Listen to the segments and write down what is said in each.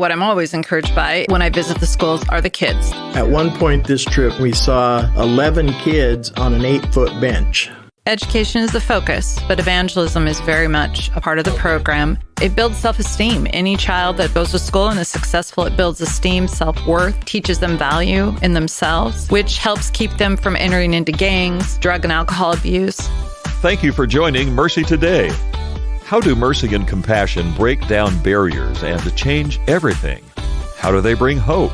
what I'm always encouraged by when I visit the schools are the kids. At one point this trip, we saw 11 kids on an 8-foot bench. Education is the focus, but evangelism is very much a part of the program. It builds self-esteem. Any child that goes to school and is successful, it builds esteem, self-worth, teaches them value in themselves, which helps keep them from entering into gangs, drug and alcohol abuse. Thank you for joining Mercy Today. How do mercy and compassion break down barriers and change everything? How do they bring hope?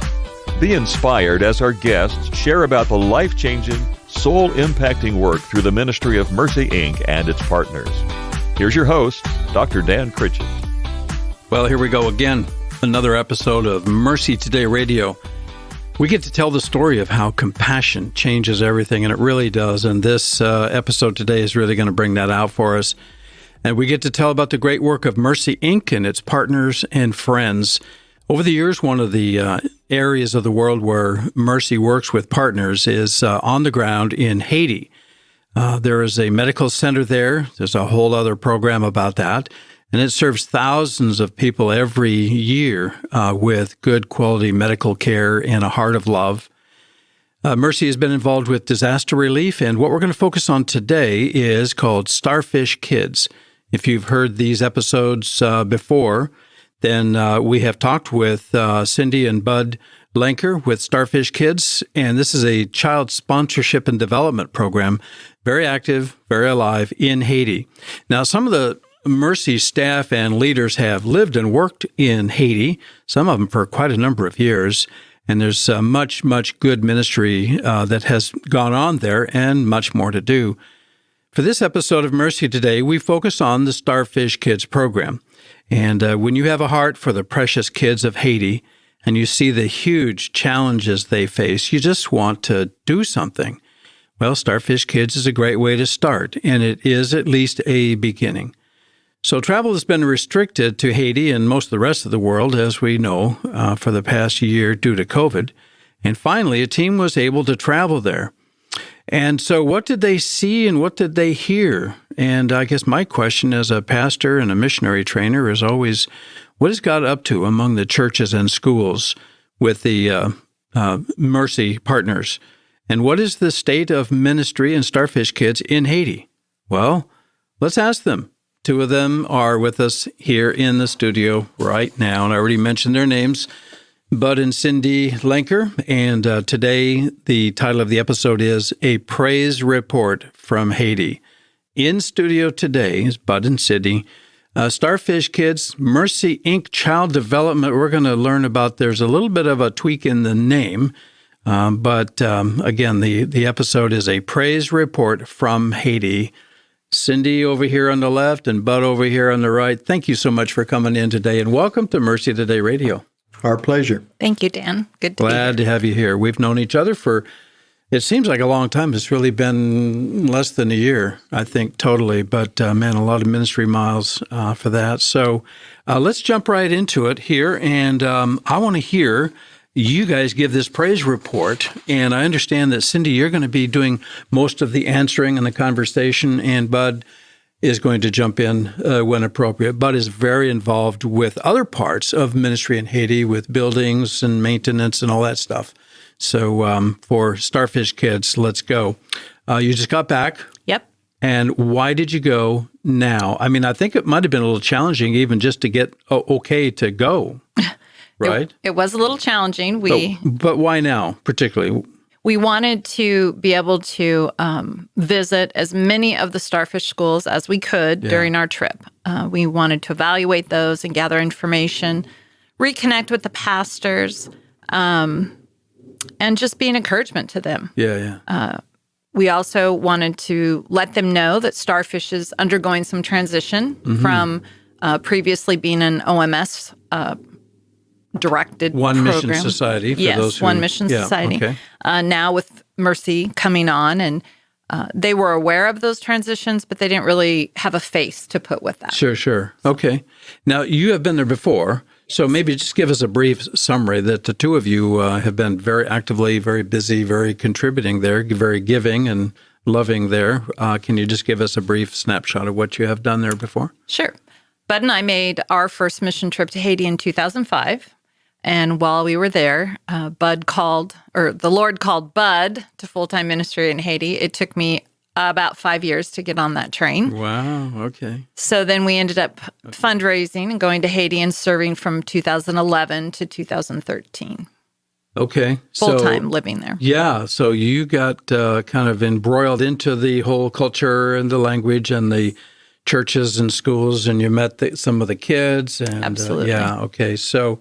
Be inspired as our guests share about the life-changing, soul-impacting work through the ministry of Mercy, Inc. and its partners. Here's your host, Dr. Dan Critchett. Well, here we go again. Another episode of Mercy Today Radio. We get to tell the story of how compassion changes everything, and it really does. And this episode today is really going to bring that out for us. And we get to tell about the great work of Mercy, Inc. and its partners and friends. Over the years, one of the areas of the world where Mercy works with partners is on the ground in Haiti. There is a medical center there. There's a whole other program about that. And it serves thousands of people every year with good quality medical care and a heart of love. Mercy has been involved with disaster relief, and what we're going to focus on today is called Starfish Kids. If you've heard these episodes before, then we have talked with Cindy and Bud Lenker with Starfish Kids, and this is a child sponsorship and development program, very active, very alive in Haiti. Now, some of the Mercy staff and leaders have lived and worked in Haiti, some of them for quite a number of years, and there's much, much good ministry that has gone on there and much more to do. For this episode of Mercy Today, we focus on the Starfish Kids program. And when you have a heart for the precious kids of Haiti and you see the huge challenges they face, you just want to do something. Well, Starfish Kids is a great way to start, and it is at least a beginning. So travel has been restricted to Haiti and most of the rest of the world, as we know, for the past year due to COVID. And finally, a team was able to travel there. And so what did they see and what did they hear? And I guess my question as a pastor and a missionary trainer is always, what is God up to among the churches and schools with the Mercy partners? And what is the state of ministry and Starfish Kids in Haiti? Well, let's ask them. Two of them are with us here in the studio right now, and I already mentioned their names, Bud and Cindy Lenker, and today the title of the episode is A Praise Report from Haiti. In studio today is Bud and Cindy. Starfish Kids, Mercy, Inc. Child Development. We're going to learn about, there's a little bit of a tweak in the name, but again, the episode is A Praise Report from Haiti. Cindy over here on the left and Bud over here on the right, thank you so much for coming in today, and welcome to Mercy Today Radio. Our pleasure. Thank you, Dan. Good to be here. Glad to have you here. We've known each other for, it seems like a long time. It's really been less than a year, I think, totally. But, man, a lot of ministry miles for that. So let's jump right into it here. And I want to hear you guys give this praise report. And I understand that, Cindy, you're going to be doing most of the answering and the conversation, and Bud is going to jump in when appropriate. Bud is very involved with other parts of ministry in Haiti, with buildings and maintenance and all that stuff. So for Starfish Kids, let's go. You just got back. Yep. And why did you go now? I mean, I think it might have been a little challenging even just to get okay to go, right? It was a little challenging. But why now, particularly? We wanted to be able to visit as many of the Starfish schools as we could during our trip. We wanted to evaluate those and gather information, reconnect with the pastors, and just be an encouragement to them. We also wanted to let them know that Starfish is undergoing some transition from previously being an OMS directed One program. Mission Society. For those who, One Mission Society. Okay. Now with Mercy coming on, and they were aware of those transitions, but they didn't really have a face to put with that. Sure. Okay. Now, you have been there before, so maybe just give us a brief summary that the two of you have been very actively, very busy, very contributing there, very giving and loving there. Can you just give us a brief snapshot of what you have done there before? Sure. Bud and I made our first mission trip to Haiti in 2005. And while we were there, the Lord called Bud to full-time ministry in Haiti. It took me about 5 years to get on that train. Wow. Okay. So then we ended up fundraising and going to Haiti and serving from 2011 to 2013. Okay. Full-time living there. Yeah. So you got kind of embroiled into the whole culture and the language and the churches and schools, and you met some of the kids. And, Absolutely. Yeah. Okay. So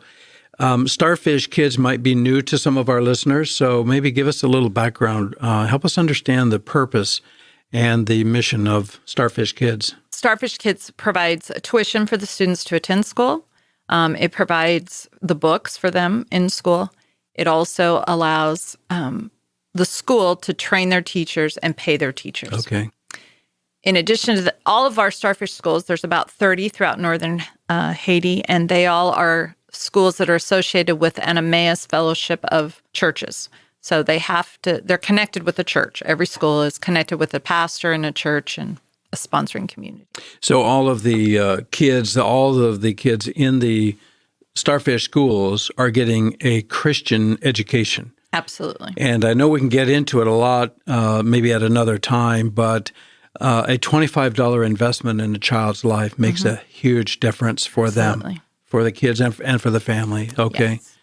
Starfish Kids might be new to some of our listeners, so maybe give us a little background. Help us understand the purpose and the mission of Starfish Kids. Starfish Kids provides tuition for the students to attend school. It provides the books for them in school. It also allows the school to train their teachers and pay their teachers. Okay. In addition to all of our Starfish schools, there's about 30 throughout northern Haiti, and they all are schools that are associated with an Emmaus fellowship of churches. So they're connected with the church. Every school is connected with a pastor and a church and a sponsoring community. So all of the kids in the Starfish schools are getting a Christian education. Absolutely. And I know we can get into it a lot, maybe at another time, but a $25 investment in a child's life makes a huge difference for Absolutely. them, for the kids and for the family. Okay. Yes.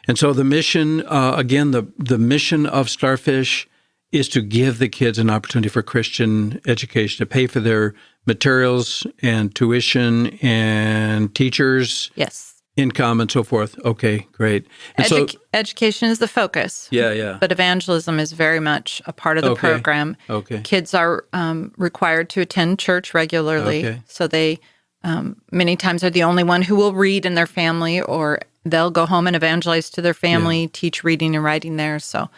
And so the mission, again, the mission of Starfish is to give the kids an opportunity for Christian education, to pay for their materials and tuition and teachers, Yes. income, and so forth. Okay, great. And Education is the focus. Yeah. But evangelism is very much a part of the program. Okay. Kids are required to attend church regularly. Okay. So they many times are the only one who will read in their family, or they'll go home and evangelize to their family, teach reading and writing there. So,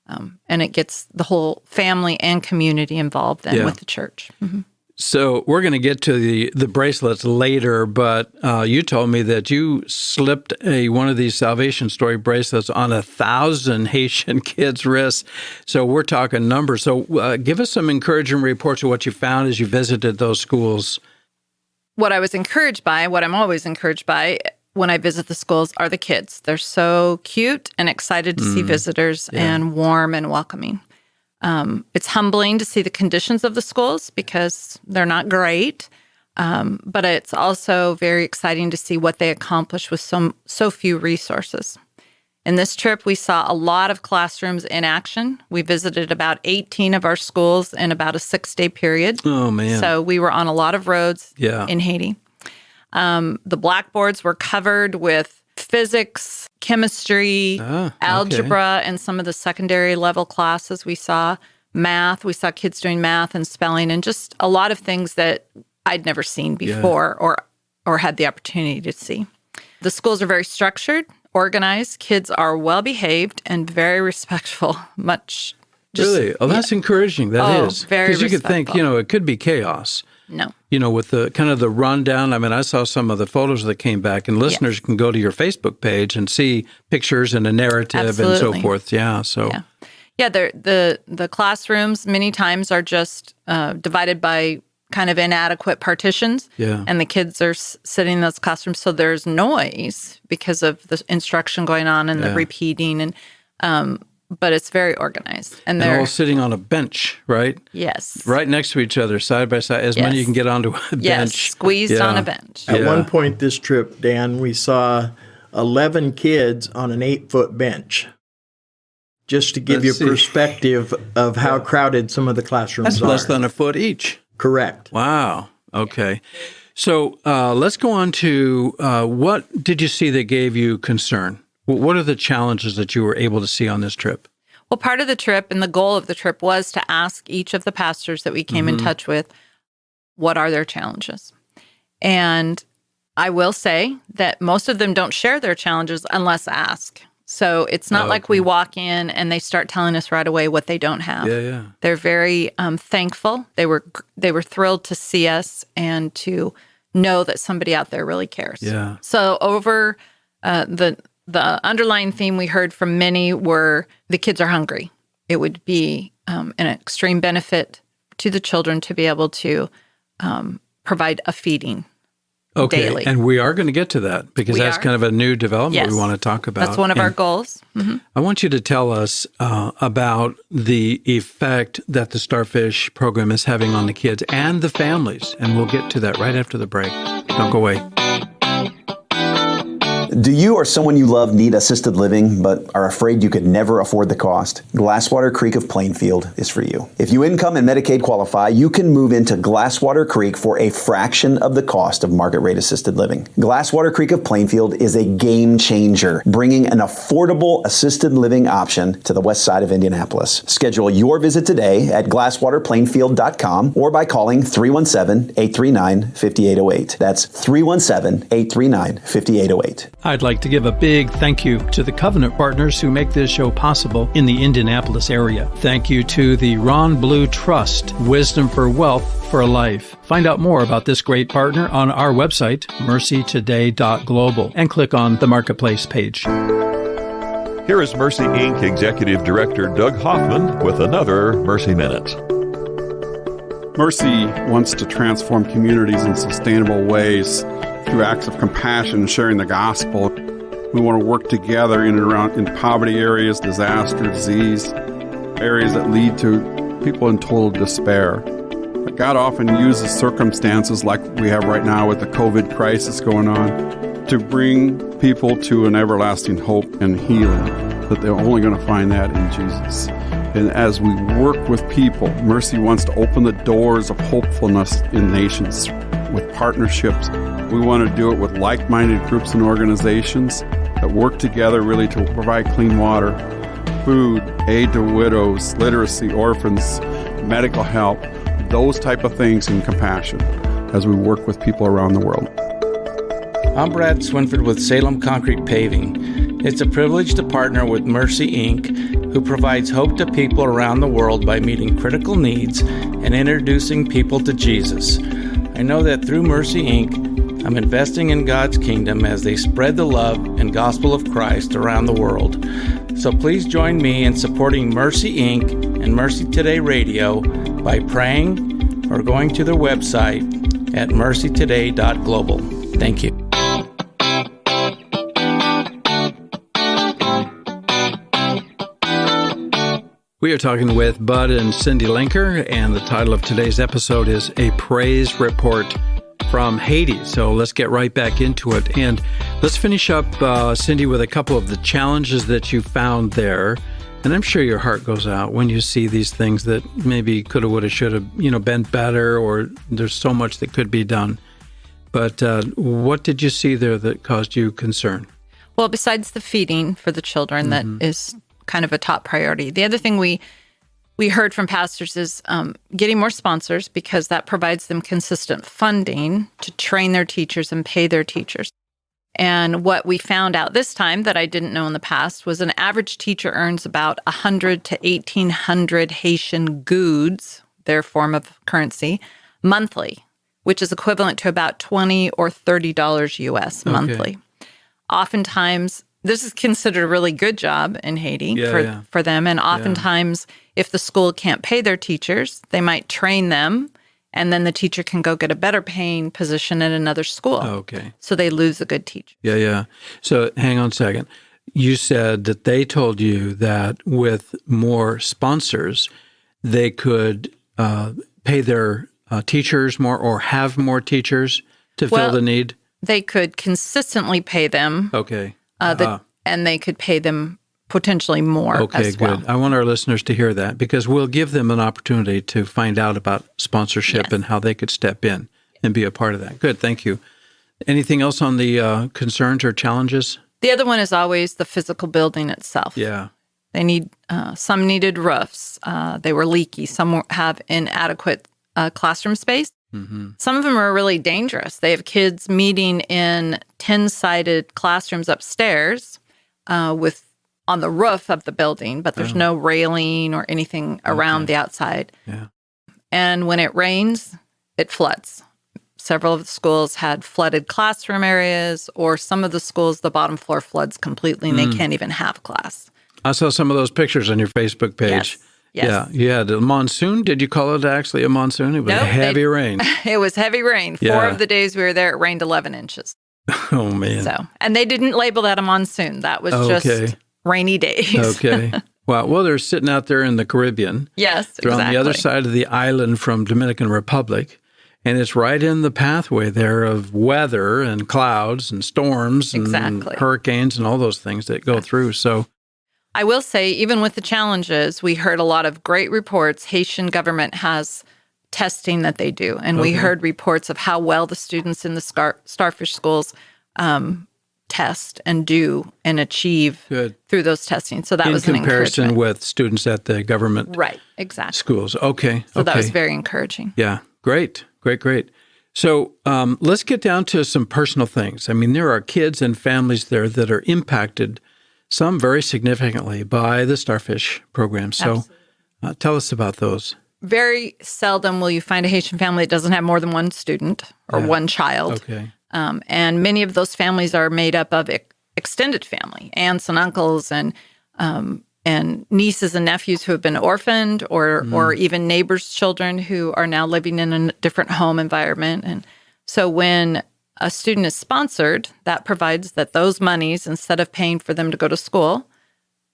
and it gets the whole family and community involved then with the church. Mm-hmm. So we're going to get to the bracelets later, but you told me that you slipped one of these Salvation Story bracelets on 1,000 Haitian kids' wrists. So we're talking numbers. So give us some encouraging reports of what you found as you visited those schools. What I was encouraged by, what I'm always encouraged by when I visit the schools, are the kids. They're so cute and excited to see visitors and warm and welcoming. It's humbling to see the conditions of the schools because they're not great, but it's also very exciting to see what they accomplish with so few resources. In this trip, we saw a lot of classrooms in action. We visited about 18 of our schools in about a 6-day period. Oh, man. So we were on a lot of roads in Haiti. The blackboards were covered with physics, chemistry, algebra, and some of the secondary level classes we saw. Math, we saw kids doing math and spelling, and just a lot of things that I'd never seen before or had the opportunity to see. The schools are very structured, organized. Kids are well behaved and very respectful. Really? Oh, that's encouraging. That is. Very Because you could think, respectful. it could be chaos. No. With the kind of the rundown. I mean, I saw some of the photos that came back, and listeners can go to your Facebook page and see pictures and a narrative and so forth. Yeah. So. Yeah. The classrooms many times are just divided by kind of inadequate partitions. Yeah. And the kids are sitting in those classrooms, so there's noise because of the instruction going on and the repeating, and but it's very organized. And they're all sitting on a bench, right? Yes. Right next to each other, side by side, as many you can get onto a bench. Yes, squeezed on a bench. At one point this trip, Dan, we saw 11 kids on an 8-foot bench. Just to give you perspective of how crowded some of the classrooms That's are. less than a foot each. Correct. Wow. Okay. So let's go on to what did you see that gave you concern? What are the challenges that you were able to see on this trip? Well, part of the trip and the goal of the trip was to ask each of the pastors that we came in touch with, what are their challenges? And I will say that most of them don't share their challenges unless asked. So it's not like we walk in and they start telling us right away what they don't have. Yeah. They're very thankful. They were thrilled to see us and to know that somebody out there really cares. Yeah. So over the underlying theme we heard from many were the kids are hungry. It would be an extreme benefit to the children to be able to provide a feeding. daily. And we are going to get to that because that's kind of a new development we want to talk about. That's one of our goals. Mm-hmm. I want you to tell us about the effect that the Starfish program is having on the kids and the families. And we'll get to that right after the break. Don't go away. Do you or someone you love need assisted living but are afraid you could never afford the cost? Glasswater Creek of Plainfield is for you. If you income and Medicaid qualify, you can move into Glasswater Creek for a fraction of the cost of market rate assisted living. Glasswater Creek of Plainfield is a game changer, bringing an affordable assisted living option to the west side of Indianapolis. Schedule your visit today at glasswaterplainfield.com or by calling 317-839-5808. That's 317-839-5808. I'd like to give a big thank you to the Covenant partners who make this show possible in the Indianapolis area. Thank you to the Ron Blue Trust, Wisdom for Wealth for Life. Find out more about this great partner on our website, MercyToday.global, and click on the Marketplace page. Here is Mercy Inc. Executive Director Doug Hoffman with another Mercy Minute. Mercy wants to transform communities in sustainable ways through acts of compassion and sharing the gospel. We want to work together in and around in poverty areas, disaster, disease, areas that lead to people in total despair. But God often uses circumstances like we have right now with the COVID crisis going on to bring people to an everlasting hope and healing, that they're only going to find that in Jesus. And as we work with people, Mercy wants to open the doors of hopefulness in nations with partnerships. We want to do it with like-minded groups and organizations that work together really to provide clean water, food, aid to widows, literacy, orphans, medical help, those type of things in compassion as we work with people around the world. I'm Brad Swinford with Salem Concrete Paving. It's a privilege to partner with Mercy Inc., who provides hope to people around the world by meeting critical needs and introducing people to Jesus. I know that through Mercy Inc., I'm investing in God's kingdom as they spread the love and gospel of Christ around the world. So please join me in supporting Mercy Inc. and Mercy Today Radio by praying or going to their website at MercyToday.global. Thank you. We are talking with Bud and Cindy Lenker, and the title of today's episode is A Praise Report from Haiti. So let's get right back into it. And let's finish up, Cindy, with a couple of the challenges that you found there. And I'm sure your heart goes out when you see these things that maybe coulda, woulda, shoulda, been better, or there's so much that could be done. But what did you see there that caused you concern? Well, besides the feeding for the children, that is kind of a top priority. The other thing we heard from pastors is getting more sponsors, because that provides them consistent funding to train their teachers and pay their teachers. And what we found out this time that I didn't know in the past was an average teacher earns about 100 to 1,800 Haitian goods, their form of currency, monthly, which is equivalent to about $20 or $30 US monthly. Oftentimes, this is considered a really good job in Haiti for them. And oftentimes, if the school can't pay their teachers, they might train them, and then the teacher can go get a better paying position at another school. Okay. So they lose a good teacher. Yeah. So hang on a second. You said that they told you that with more sponsors, they could pay their teachers more or have more teachers to fill the need? They could consistently pay them. Okay. And they could pay them potentially more as well. Good. I want our listeners to hear that, because we'll give them an opportunity to find out about sponsorship and how they could step in and be a part of that. Good. Thank you. Anything else on the concerns or challenges? The other one is always the physical building itself. Yeah. They need, some needed roofs. They were leaky. Some have inadequate classroom space. Some of them are really dangerous. They have kids meeting in 10-sided classrooms upstairs on the roof of the building, but there's no railing or anything around the outside. Yeah. And when it rains, it floods. Several of the schools had flooded classroom areas, or some of the schools, the bottom floor floods completely and they can't even have class. I saw some of those pictures on your Facebook page. Yes. Yes. Yeah, you had a monsoon. Did you call it actually a monsoon? It was heavy rain. It was heavy rain. 4 of the days we were there, it rained 11 inches. Oh, man. So, and they didn't label that a monsoon. That was just rainy days. Okay. Wow. Well, they're sitting out there in the Caribbean. Yes, They're on the other side of the island from Dominican Republic. And it's right in the pathway there of weather and clouds and storms and hurricanes and all those things that go through. So I will say, even with the challenges, we heard a lot of great reports. Haitian government has testing that they do. And we heard reports of how well the students in the Starfish schools test and do and achieve through those testing. So that was an encouragement. In comparison with students at the government schools. Okay. So that was very encouraging. Yeah. Great. So let's get down to some personal things. I mean, there are kids and families there that are impacted, some very significantly, by the Starfish program. So tell us about those. Very seldom will you find a Haitian family that doesn't have more than one student or one child. Okay. And many of those families are made up of extended family, aunts and uncles and nieces and nephews who have been orphaned or even neighbors' children who are now living in a different home environment. And so when a student is sponsored, that provides that those monies, instead of paying for them to go to school,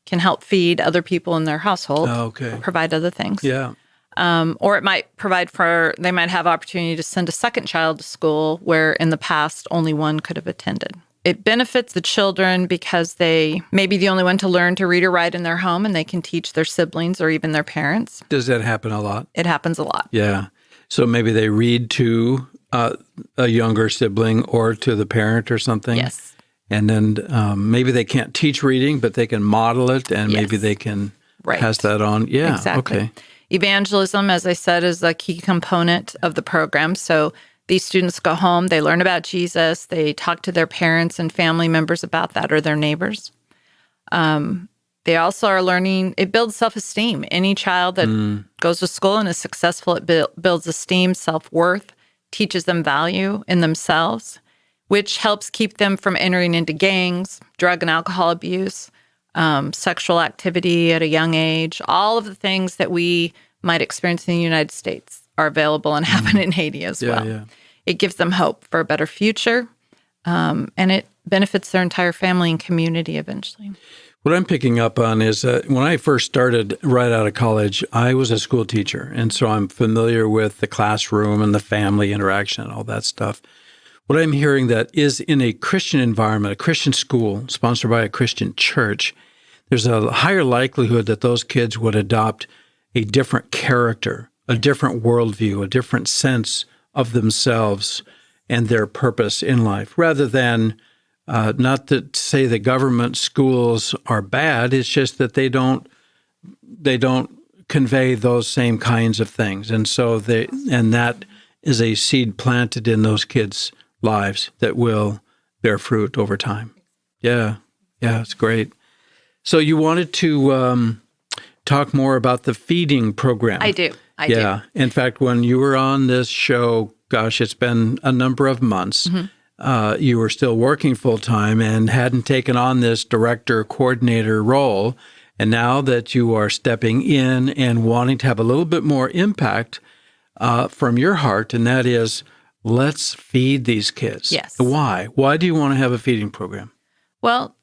can help feed other people in their household, provide other things. Yeah. Or it might they might have opportunity to send a second child to school where in the past only one could have attended. It benefits the children because they may be the only one to learn to read or write in their home, and they can teach their siblings or even their parents. Does that happen a lot? It happens a lot. Yeah. So maybe they read to a younger sibling or to the parent or something? Yes. And then maybe they can't teach reading, but they can model it, and maybe they can pass that on. Yeah. Exactly. Okay. Evangelism, as I said, is a key component of the program. So these students go home, they learn about Jesus, they talk to their parents and family members about that or their neighbors. They also are learning, it builds self-esteem. Any child that goes to school and is successful, it builds esteem, self-worth, teaches them value in themselves, which helps keep them from entering into gangs, drug and alcohol abuse, sexual activity at a young age. All of the things that we might experience in the United States are available and happen in Haiti as well. Yeah. It gives them hope for a better future, and it benefits their entire family and community eventually. What I'm picking up on is when I first started right out of college, I was a school teacher, and so I'm familiar with the classroom and the family interaction and all that stuff. What I'm hearing that is in a Christian environment, a Christian school sponsored by a Christian church, there's a higher likelihood that those kids would adopt a different character, a different worldview, a different sense of themselves and their purpose in life, rather than not to say the government schools are bad. It's just that they don't convey those same kinds of things, and so that is a seed planted in those kids' lives that will bear fruit over time. Yeah, it's great. So you wanted to talk more about the feeding program. I do. Yeah. In fact, when you were on this show, gosh, it's been a number of months, you were still working full-time and hadn't taken on this director coordinator role. And now that you are stepping in and wanting to have a little bit more impact from your heart, and that is, let's feed these kids. Yes. Why? Why do you want to have a feeding program? Well,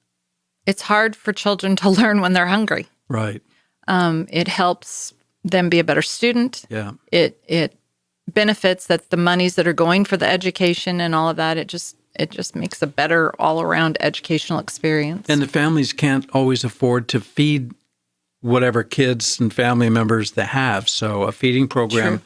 it's hard for children to learn when they're hungry. Right. It helps them be a better student. Yeah. It benefits that the monies that are going for the education and all of that, it just makes a better all-around educational experience. And the families can't always afford to feed whatever kids and family members they have. So a feeding program,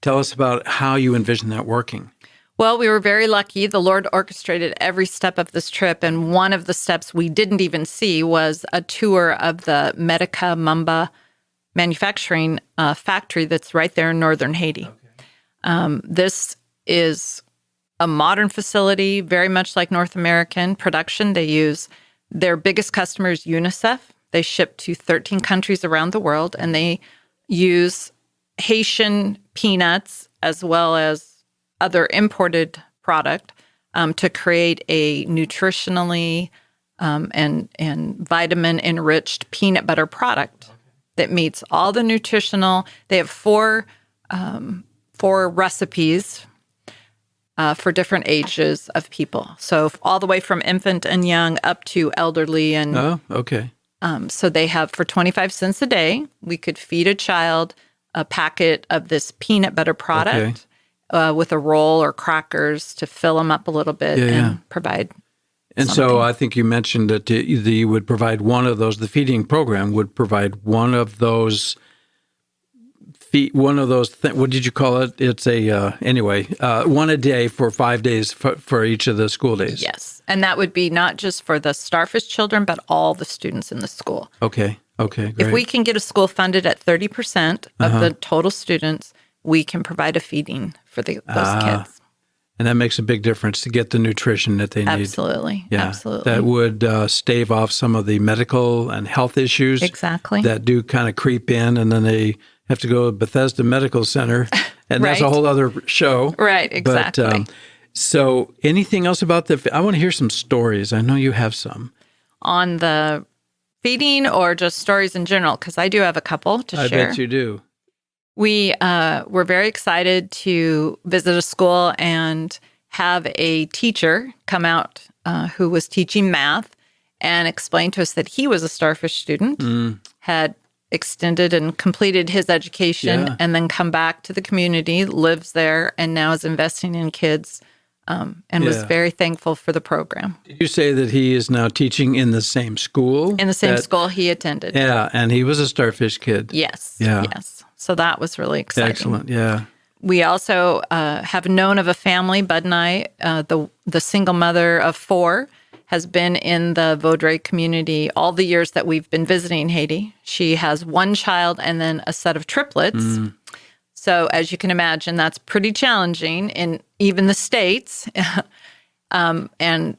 tell us about how you envision that working. Well, we were very lucky. The Lord orchestrated every step of this trip, and one of the steps we didn't even see was a tour of the Medica Mamba manufacturing factory that's right there in northern Haiti. Okay. This is a modern facility, very much like North American production. They use their biggest customer is UNICEF. They ship to 13 countries around the world, and they use Haitian peanuts as well as other imported product to create a nutritionally and vitamin-enriched peanut butter product that meets all the nutritional. They have four recipes for different ages of people. So all the way from infant and young up to elderly. And oh, okay. So they have for 25 cents a day, we could feed a child a packet of this peanut butter product with a roll or crackers to fill them up a little bit and provide. And something. so I think you mentioned that you would provide one of those. The feeding program would provide one of those. What did you call it? It's one a day for 5 days for each of the school days. Yes, and that would be not just for the Starfish children, but all the students in the school. Okay, great. If we can get a school funded at 30% of the total students, we can provide a feeding for those kids. And that makes a big difference to get the nutrition that they need. Absolutely. Yeah, absolutely. that would stave off some of the medical and health issues that do kind of creep in, and then they have to go to Bethesda Medical Center, and that's a whole other show. Right, exactly. But, so anything else about I want to hear some stories. I know you have some. On the feeding or just stories in general? Because I do have a couple to share. I bet you do. We were very excited to visit a school and have a teacher come out who was teaching math and explain to us that he was a Starfish student, had extended and completed his education, and then come back to the community, lives there, and now is investing in kids, and was very thankful for the program. Did you say that he is now teaching in the same school? In the same school he attended. Yeah, and he was a Starfish kid. Yes. Yeah. Yes. So that was really exciting. Excellent, yeah. We also have known of a family, Bud and I, the single mother of 4, has been in the Vaudreuil community all the years that we've been visiting Haiti. She has 1 child and then a set of triplets. So as you can imagine, that's pretty challenging in even the States. And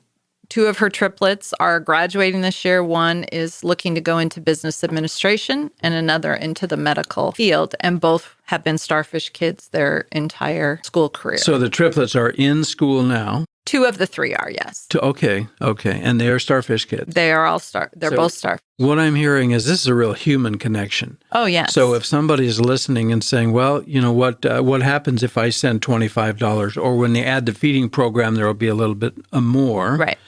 2 of her triplets are graduating this year. 1 is looking to go into business administration and another into the medical field. And both have been Starfish kids their entire school career. So the triplets are in school now? 2 of the 3 are, yes. Okay. And they're Starfish kids? They are all They're both Starfish. What I'm hearing is this is a real human connection. Oh, yes. So if somebody is listening and saying, well, you know what happens if I send $25? Or when they add the feeding program, there will be a little bit more. Right.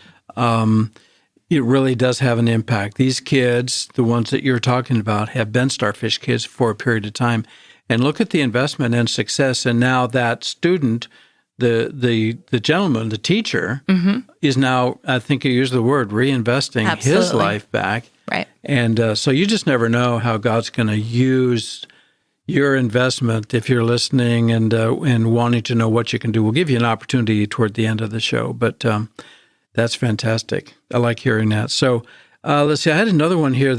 It really does have an impact. These kids, the ones that you're talking about, have been Starfish kids for a period of time. And look at the investment and success. And now that student, the gentleman, the teacher, is now, I think you used the word, reinvesting his life back. Right. And so you just never know how God's going to use your investment if you're listening and wanting to know what you can do. We'll give you an opportunity toward the end of the show, but that's fantastic. I like hearing that. So let's see. I had another one here.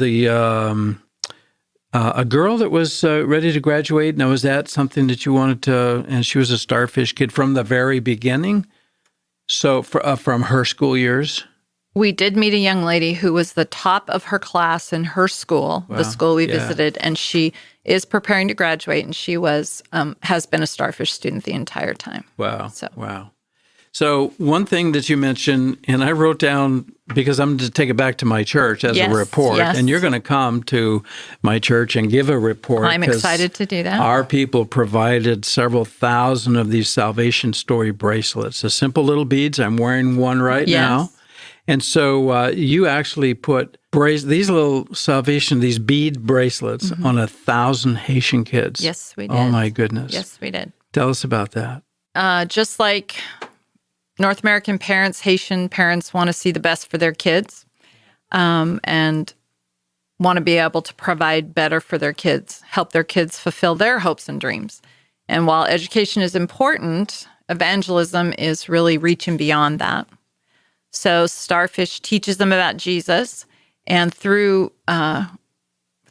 A girl that was ready to graduate. Now, was that something that you wanted to? And she was a Starfish kid from the very beginning. So from her school years. We did meet a young lady who was the top of her class in her school, the school we visited, and she is preparing to graduate. And she has been a Starfish student the entire time. Wow! Wow! So one thing that you mentioned, and I wrote down, because I'm going to take it back to my church as a report, and you're going to come to my church and give a report. I'm excited to do that. Our people provided several thousand of these Salvation Story bracelets, the simple little beads. I'm wearing one right now. And so you actually put these little these bead bracelets on 1,000 Haitian kids. Yes, we did. Oh, my goodness. Yes, we did. Tell us about that. Just like North American parents, Haitian parents want to see the best for their kids and want to be able to provide better for their kids, help their kids fulfill their hopes and dreams. And while education is important, evangelism is really reaching beyond that. So Starfish teaches them about Jesus, and through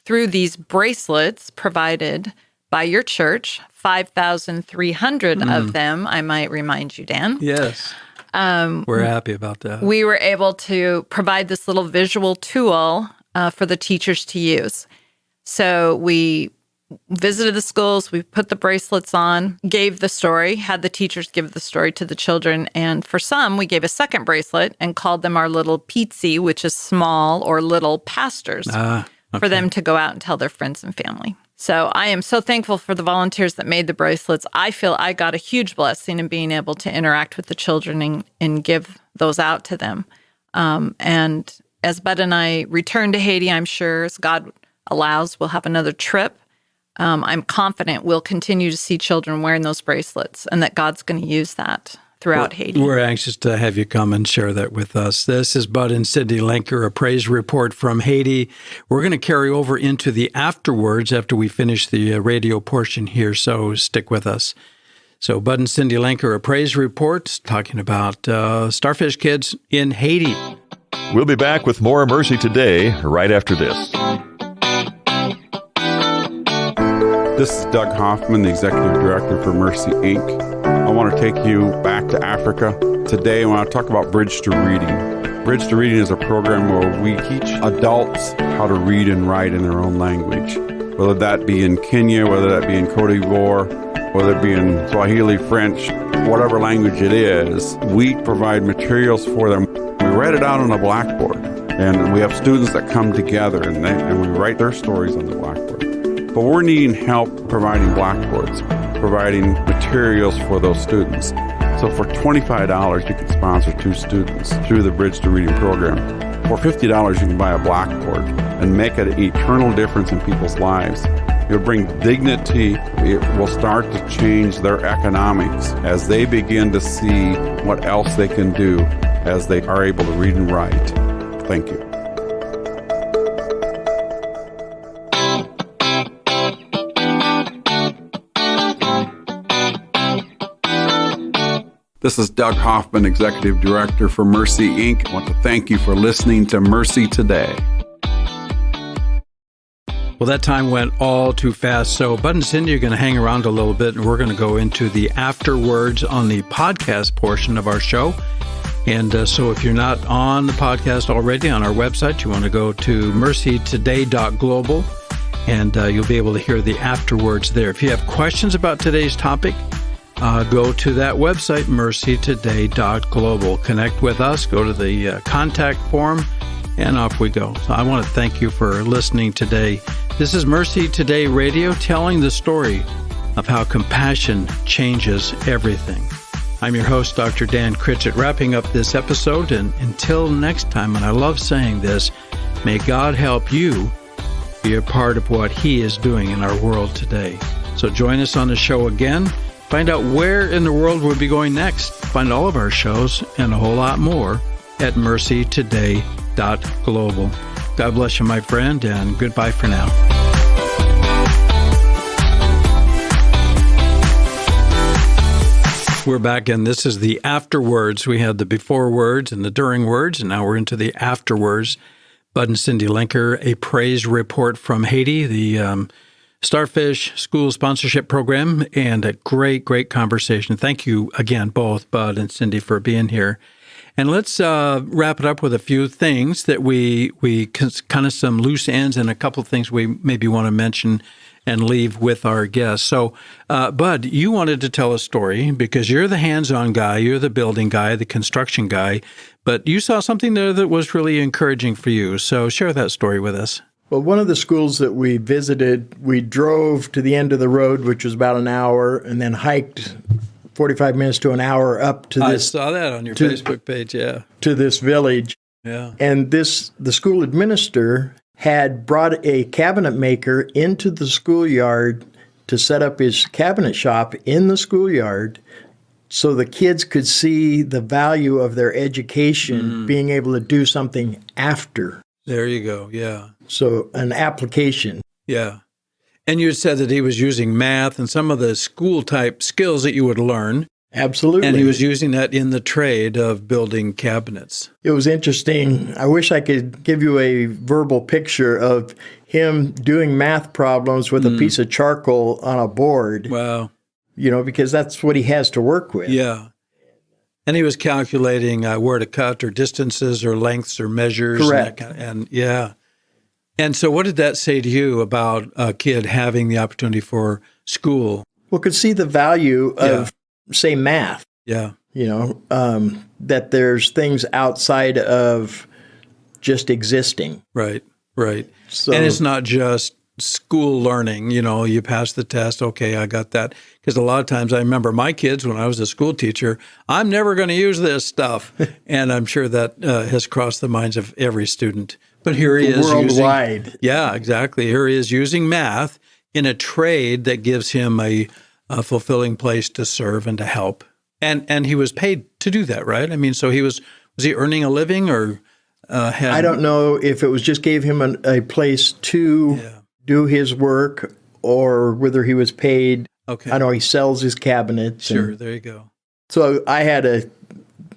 these bracelets provided by your church, 5,300 of them, I might remind you, Dan. Yes. We're happy about that. We were able to provide this little visual tool for the teachers to use. So we visited the schools, we put the bracelets on, gave the story, had the teachers give the story to the children, and for some, we gave a second bracelet and called them our little Pizzi, which is small or little pastors. for them to go out and tell their friends and family. So I am so thankful for the volunteers that made the bracelets. I feel I got a huge blessing in being able to interact with the children and give those out to them. And as Bud and I return to Haiti, I'm sure, as God allows, we'll have another trip. I'm confident we'll continue to see children wearing those bracelets and that God's going to use that throughout Haiti. We're anxious to have you come and share that with us. This is Bud and Cindy Lenker, a praise report from Haiti. We're going to carry over into the afterwards after we finish the radio portion here, so stick with us. So Bud and Cindy Lenker, a praise report, talking about Starfish kids in Haiti. We'll be back with more Mercy Today right after this. This is Doug Hoffman, the Executive Director for Mercy, Inc. I want to take you back to Africa. Today I want to talk about Bridge to Reading. Bridge to Reading is a program where we teach adults how to read and write in their own language. Whether that be in Kenya, whether that be in Cote d'Ivoire, whether it be in Swahili, French, whatever language it is, we provide materials for them. We write it out on a blackboard, and we have students that come together and we write their stories on the blackboard. But we're needing help providing blackboards, providing materials for those students. So for $25, you can sponsor 2 students through the Bridge to Reading program. For $50, you can buy a blackboard and make an eternal difference in people's lives. It'll bring dignity. It will start to change their economics as they begin to see what else they can do as they are able to read and write. Thank you. This is Doug Hoffman, Executive Director for Mercy, Inc. I want to thank you for listening to Mercy Today. Well, that time went all too fast. So Bud and Cindy are going to hang around a little bit, and we're going to go into the afterwards on the podcast portion of our show. And so if you're not on the podcast already on our website, you want to go to MercyToday.global, and you'll be able to hear the afterwards there. If you have questions about today's topic, go to that website, MercyToday.global. Connect with us, go to the contact form, and off we go. So I want to thank you for listening today. This is Mercy Today Radio, telling the story of how compassion changes everything. I'm your host, Dr. Dan Critchett, wrapping up this episode. And until next time, and I love saying this, may God help you be a part of what He is doing in our world today. So join us on the show again. Find out where in the world we'll be going next. Find all of our shows and a whole lot more at MercyToday.global. God bless you, my friend, and goodbye for now. We're back, and this is the afterwards. We had the before words and the during words, and now we're into the afterwards. Bud and Cindy Lenker, a praise report from Haiti, the Starfish School Sponsorship Program, and a great, great conversation. Thank you again, both Bud and Cindy, for being here. And let's wrap it up with a few things that we kind of some loose ends and a couple of things we maybe want to mention and leave with our guests. So, Bud, you wanted to tell a story because you're the hands-on guy, you're the building guy, the construction guy, but you saw something there that was really encouraging for you. So share that story with us. Well, one of the schools that we visited, we drove to the end of the road, which was about an hour, and then hiked 45 minutes to an hour up to this. I saw that on your Facebook page, yeah. To this village. Yeah. And the school administrator had brought a cabinet maker into the schoolyard to set up his cabinet shop in the schoolyard so the kids could see the value of their education, being able to do something after. There you go, yeah. So an application. Yeah. And you said that he was using math and some of the school-type skills that you would learn. Absolutely. And he was using that in the trade of building cabinets. It was interesting. I wish I could give you a verbal picture of him doing math problems with a piece of charcoal on a board. Wow. You know, because that's what he has to work with. Yeah. And he was calculating where to cut or distances or lengths or measures. Correct. And yeah. And so what did that say to you about a kid having the opportunity for school? Well, could see the value of, say, math. Yeah. You know, that there's things outside of just existing. Right. Right. So, And it's not just school learning, you pass the test, okay, I got that. Because a lot of times I remember my kids when I was a school teacher, I'm never going to use this stuff. And I'm sure that has crossed the minds of every student. But here he is worldwide. Yeah, exactly. Here he is using math in a trade that gives him a fulfilling place to serve and to help. And he was paid to do that, right? I mean, so was he earning a living or I don't know if it was just gave him a place to do his work or whether he was paid. Okay. I know he sells his cabinets. Sure, there you go. So I had a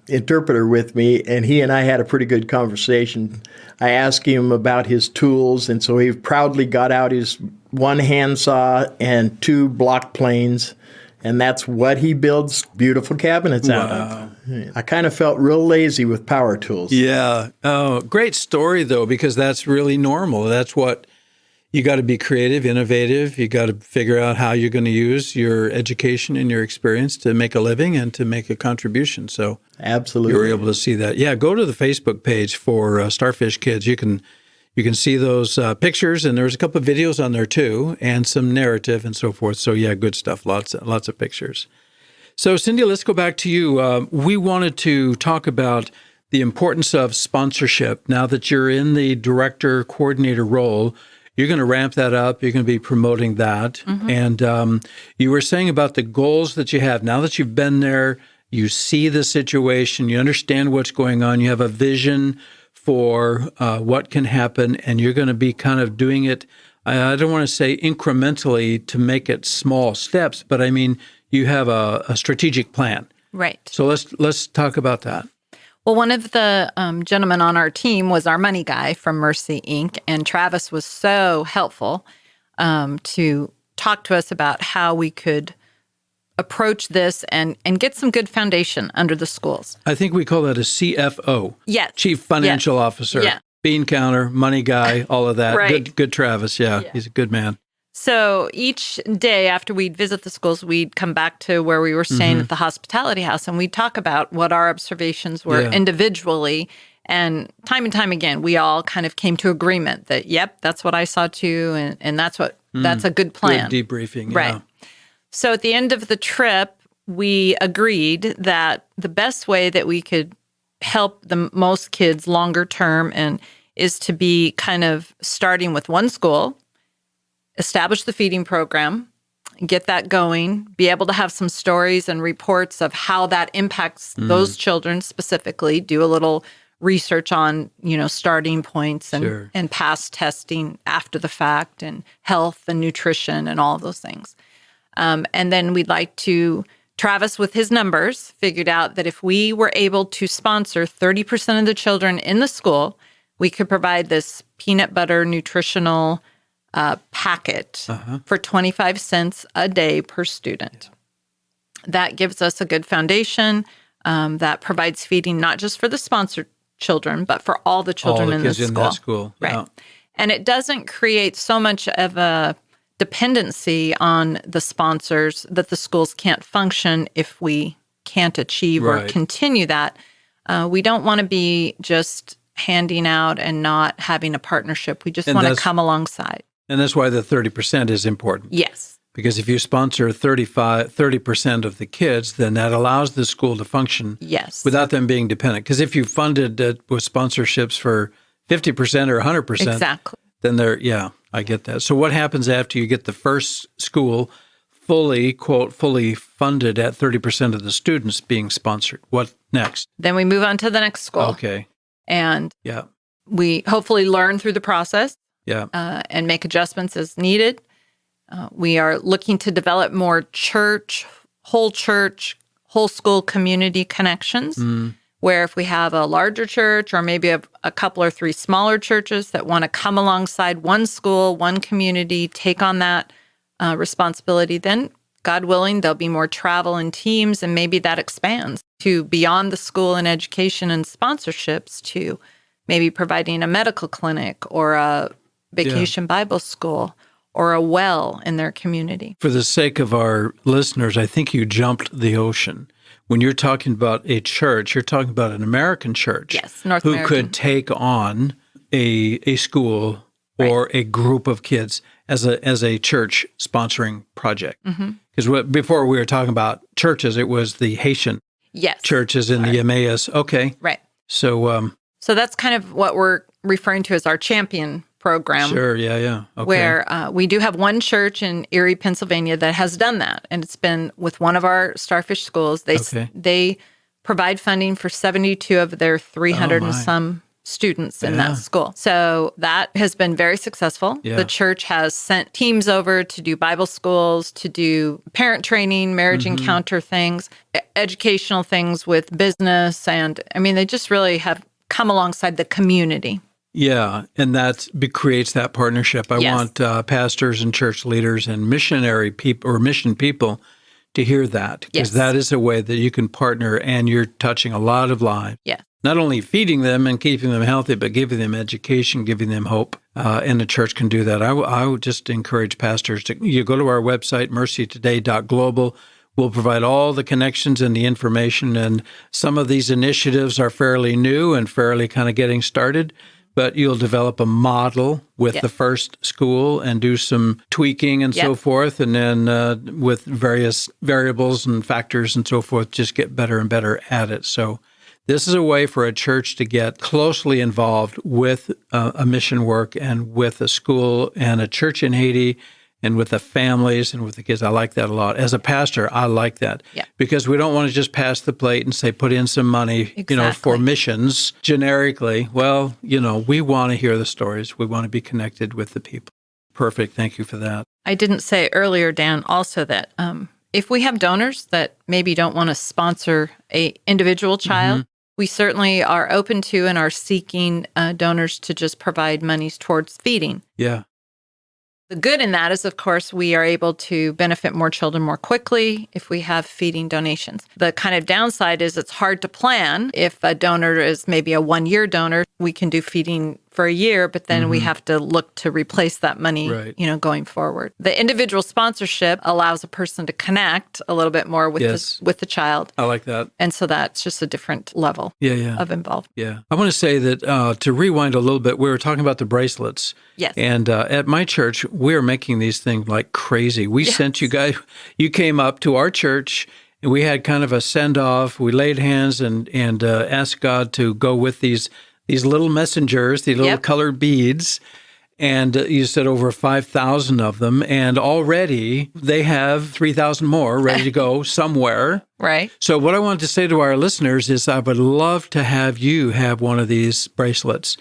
interpreter with me, and he and I had a pretty good conversation. I asked him about his tools, and so he proudly got out his one handsaw and 2 block planes, and that's what he builds beautiful cabinets out of. I kind of felt real lazy with power tools. Yeah. Oh, great story, though, because that's really normal. That's what you got to be creative, innovative. You got to figure out how you're going to use your education and your experience to make a living and to make a contribution. So absolutely, you were able to see that. Yeah, go to the Facebook page for Starfish Kids. You can see those pictures, and there's a couple of videos on there too, and some narrative and so forth. So yeah, good stuff. Lots of pictures. So Cindy, let's go back to you. We wanted to talk about the importance of sponsorship. Now that you're in the director coordinator role, you're going to ramp that up. You're going to be promoting that. Mm-hmm. And you were saying about the goals that you have. Now that you've been there, you see the situation, you understand what's going on, you have a vision for what can happen, and you're going to be kind of doing it, I don't want to say incrementally to make it small steps, but I mean, you have a strategic plan. Right. So let's talk about that. Well, one of the gentlemen on our team was our money guy from Mercy Inc., and Travis was so helpful to talk to us about how we could approach this and get some good foundation under the schools. I think we call that a CFO. Yes. Chief Financial Officer. Yeah. Bean counter, money guy, all of that. Right. Good Travis. Yeah, he's a good man. So each day after we'd visit the schools, we'd come back to where we were staying at the hospitality house, and we'd talk about what our observations were individually. And time again, we all kind of came to agreement that, yep, that's what I saw too, and that's a good plan. Good debriefing, yeah. Right. So at the end of the trip, we agreed that the best way that we could help the most kids longer term is to be kind of starting with one school, establish the feeding program, get that going, be able to have some stories and reports of how that impacts those children specifically, do a little research on, starting points and past testing after the fact and health and nutrition and all of those things. And then we'd like to, Travis with his numbers figured out that if we were able to sponsor 30% of the children in the school, we could provide this peanut butter nutritional packet for 25 cents a day per student. That gives us a good foundation that provides feeding not just for the sponsored children, but for all the children in the school. In that school. Right. Yeah. And it doesn't create so much of a dependency on the sponsors that the schools can't function if we can't achieve or continue that. We don't want to be just handing out and not having a partnership. We just want to come alongside. And that's why the 30% is important. Yes. Because if you sponsor 30% of the kids, then that allows the school to function without them being dependent. Because if you funded it with sponsorships for 50% or 100%, then I get that. So what happens after you get the first school fully, quote, fully funded at 30% of the students being sponsored? What next? Then we move on to the next school. Okay. And we hopefully learn through the process. And make adjustments as needed. We are looking to develop more whole school community connections, where if we have a larger church or maybe a couple or 3 smaller churches that want to come alongside one school, one community, take on that responsibility, then God willing, there'll be more travel and teams, and maybe that expands to beyond the school and education and sponsorships to maybe providing a medical clinic or a vacation Bible school or a well in their community. For the sake of our listeners, I think you jumped the ocean. When you're talking about a church, you're talking about an American church North American. Who could take on a school or a group of kids as a church sponsoring project. Because before we were talking about churches, it was the Haitian churches in the Emmaus. Okay. Right. So that's kind of what we're referring to as our champion program. Sure, yeah. Okay. Where we do have one church in Erie, Pennsylvania that has done that. And it's been with one of our Starfish schools. They provide funding for 72 of their 300 and some students in that school. So that has been very successful. Yeah. The church has sent teams over to do Bible schools, to do parent training, marriage encounter things, educational things with business. And I mean, they just really have come alongside the community. Yeah, and that creates that partnership. I want pastors and church leaders and missionary people or mission people to hear that, because that is a way that you can partner and you're touching a lot of lives. Yeah. Not only feeding them and keeping them healthy, but giving them education, giving them hope. And the church can do that. I would just encourage pastors you go to our website, MercyToday.global. We'll provide all the connections and the information. And some of these initiatives are fairly new and fairly kind of getting started. But you'll develop a model with the first school and do some tweaking and so forth. And then with various variables and factors and so forth, just get better and better at it. So this is a way for a church to get closely involved with a mission work and with a school and a church in Haiti and with the families and with the kids. I like that a lot. As a pastor, I like that because we don't want to just pass the plate and say, put in some money, for missions generically. Well, we want to hear the stories. We want to be connected with the people. Perfect. Thank you for that. I didn't say earlier, Dan, also that if we have donors that maybe don't want to sponsor a individual child, we certainly are open to and are seeking donors to just provide monies towards feeding. Yeah. The good in that is, of course, we are able to benefit more children more quickly if we have feeding donations. The kind of downside is it's hard to plan. If a donor is maybe a 1-year donor, we can do feeding for a year, but then we have to look to replace that money, going forward. The individual sponsorship allows a person to connect a little bit more with the child. I like that. And so that's just a different level of involvement. Yeah. I want to say that to rewind a little bit, we were talking about the bracelets. Yes. And at my church, we're making these things like crazy. We sent you guys, you came up to our church and we had kind of a send-off. We laid hands and asked God to go with these little messengers, these little colored beads, and you said over 5,000 of them, and already they have 3,000 more ready to go somewhere. Right. So what I wanted to say to our listeners is I would love to have you have one of these bracelets,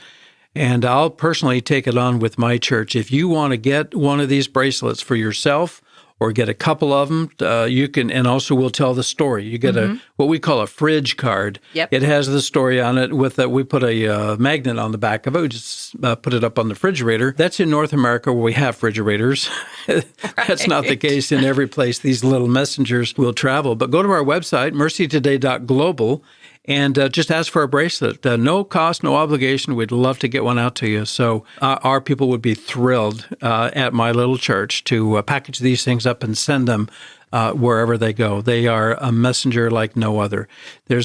and I'll personally take it on with my church. If you want to get one of these bracelets for yourself or get a couple of them, you can, and also we'll tell the story. You get what we call a fridge card. Yep. It has the story on it with we put a magnet on the back of it. We just put it up on the refrigerator. That's in North America where we have refrigerators. That's not the case in every place these little messengers will travel. But go to our website, MercyToday.global, and just ask for a bracelet. No cost, no obligation. We'd love to get one out to you. So our people would be thrilled at my little church to package these things up and send them wherever they go. They are a messenger like no other. We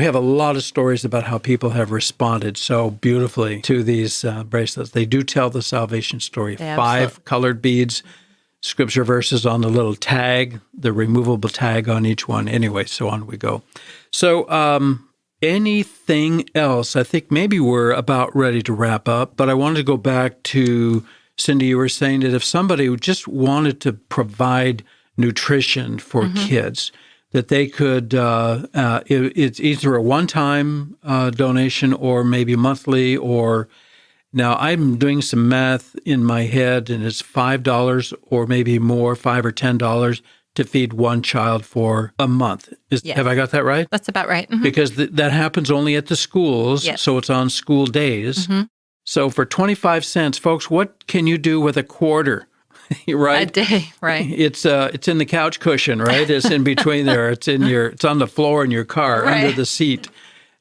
have a lot of stories about how people have responded so beautifully to these bracelets. They do tell the salvation story. 5 colored beads, scripture verses on the little tag, the removable tag on each one. Anyway, so on we go. So anything else? I think maybe we're about ready to wrap up, but I wanted to go back to, Cindy, you were saying that if somebody just wanted to provide nutrition for kids, that they could, it's either a one-time donation or maybe monthly or... Now, I'm doing some math in my head, and it's $5 or maybe more, $5 or $10 to feed one child for a month. Have I got that right? That's about right. Because that happens only at the schools, so it's on school days. So for 25 cents, folks, what can you do with a quarter? Right? A day, right. It's in the couch cushion, right? It's in between there. It's on the floor in your car, under the seat.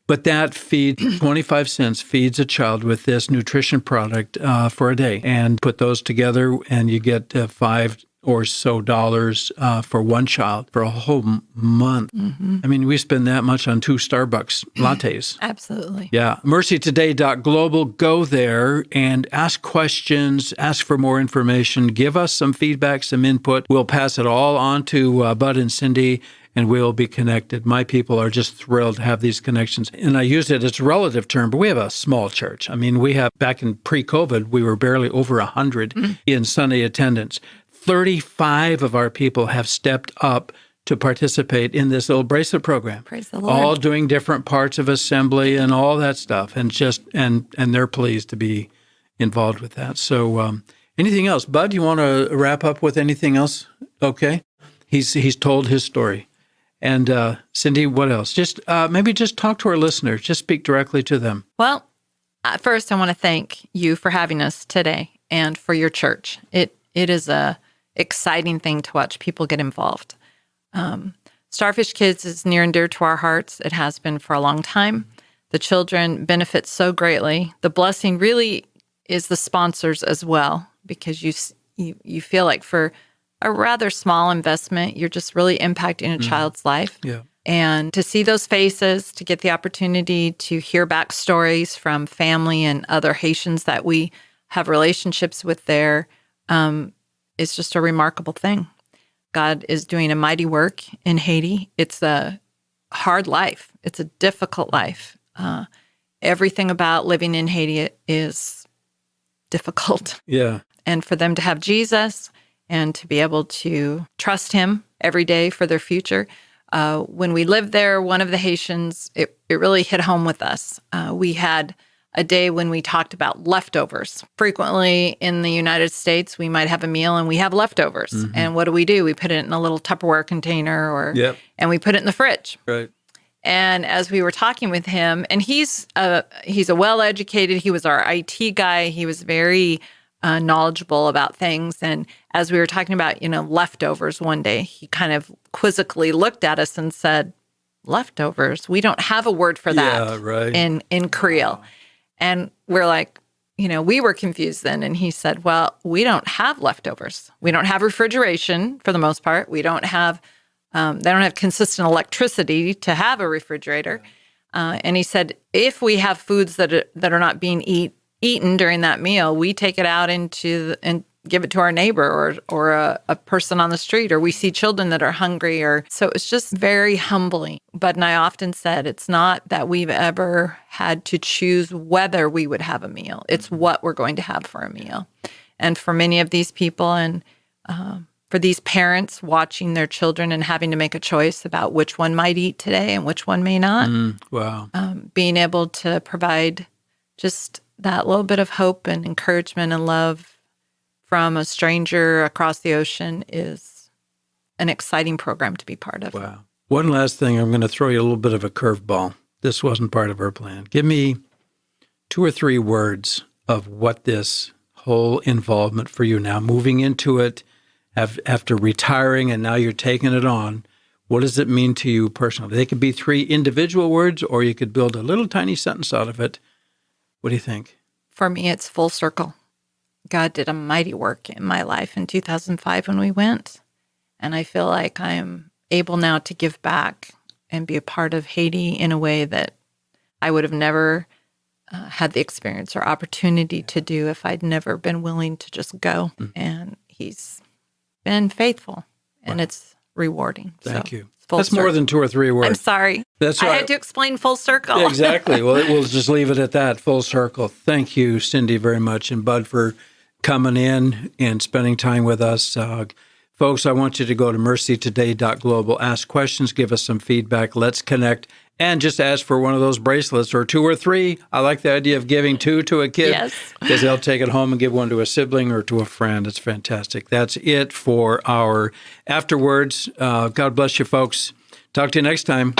But that feeds, 25 cents feeds a child with this nutrition product for a day. And put those together and you get 5 or so dollars for one child for a whole month. I mean, we spend that much on 2 Starbucks lattes. Absolutely. Yeah. MercyToday.global. Go there and ask questions, ask for more information, give us some feedback, some input. We'll pass it all on to Bud and Cindy, and we'll be connected. My people are just thrilled to have these connections. And I use it as a relative term, but we have a small church. I mean, we have, back in pre-COVID, we were barely over 100 in Sunday attendance. 35 of our people have stepped up to participate in this little bracelet program. Praise the Lord. All doing different parts of assembly and all that stuff, and they're pleased to be involved with that. So, anything else, Bud? You want to wrap up with anything else? Okay, he's told his story, and Cindy, what else? Just maybe just talk to our listeners. Just speak directly to them. Well, first, I want to thank you for having us today and for your church. It is a exciting thing to watch people get involved. Starfish Kids is near and dear to our hearts. It has been for a long time. The children benefit so greatly. The blessing really is the sponsors as well, because you feel like for a rather small investment, you're just really impacting a child's life. Yeah. And to see those faces, to get the opportunity to hear backstories from family and other Haitians that we have relationships with there, it's just a remarkable thing. God is doing a mighty work in Haiti. It's a hard life. It's a difficult life. Everything about living in Haiti is difficult. Yeah. And for them to have Jesus and to be able to trust him every day for their future. When we lived there, one of the Haitians, it really hit home with us. We had a day when we talked about leftovers. Frequently in the United States, we might have a meal and we have leftovers. And what do? We put it in a little Tupperware container and we put it in the fridge. Right. And as we were talking with him, and he's a well-educated, he was our IT guy. He was very knowledgeable about things. And as we were talking about, leftovers one day, he kind of quizzically looked at us and said, leftovers? We don't have a word for that in Creole. And we're like, we were confused then. And he said, well, we don't have leftovers. We don't have refrigeration for the most part. We don't have, they don't have consistent electricity to have a refrigerator. And he said, if we have foods that are not being eaten during that meal, we take it out and give it to our neighbor or a person on the street, or we see children that are hungry. So it's just very humbling. But I often said, it's not that we've ever had to choose whether we would have a meal. It's what we're going to have for a meal. And for many of these people and for these parents watching their children and having to make a choice about which one might eat today and which one may not, being able to provide just that little bit of hope and encouragement and love from a stranger across the ocean is an exciting program to be part of. Wow. One last thing, I'm going to throw you a little bit of a curveball. This wasn't part of our plan. Give me 2 or 3 words of what this whole involvement for you now, moving into it, after retiring, and now you're taking it on. What does it mean to you personally? They could be 3 individual words, or you could build a little tiny sentence out of it. What do you think? For me, it's full circle. God did a mighty work in my life in 2005 when we went. And I feel like I am able now to give back and be a part of Haiti in a way that I would have never had the experience or opportunity to do if I'd never been willing to just go. And he's been faithful, and it's rewarding. Thank you. That's more than 2 or 3 words. I'm sorry. That's right. I had to explain full circle. Exactly. Well, we'll just leave it at that, full circle. Thank you, Cindy, very much, and Bud, for coming in and spending time with us. Folks, I want you to go to MercyToday.global, ask questions, give us some feedback, let's connect, and just ask for one of those bracelets, or 2 or 3. I like the idea of giving 2 to a kid, because they'll take it home and give one to a sibling or to a friend. It's fantastic. That's it for our AfterWords. God bless you, folks. Talk to you next time.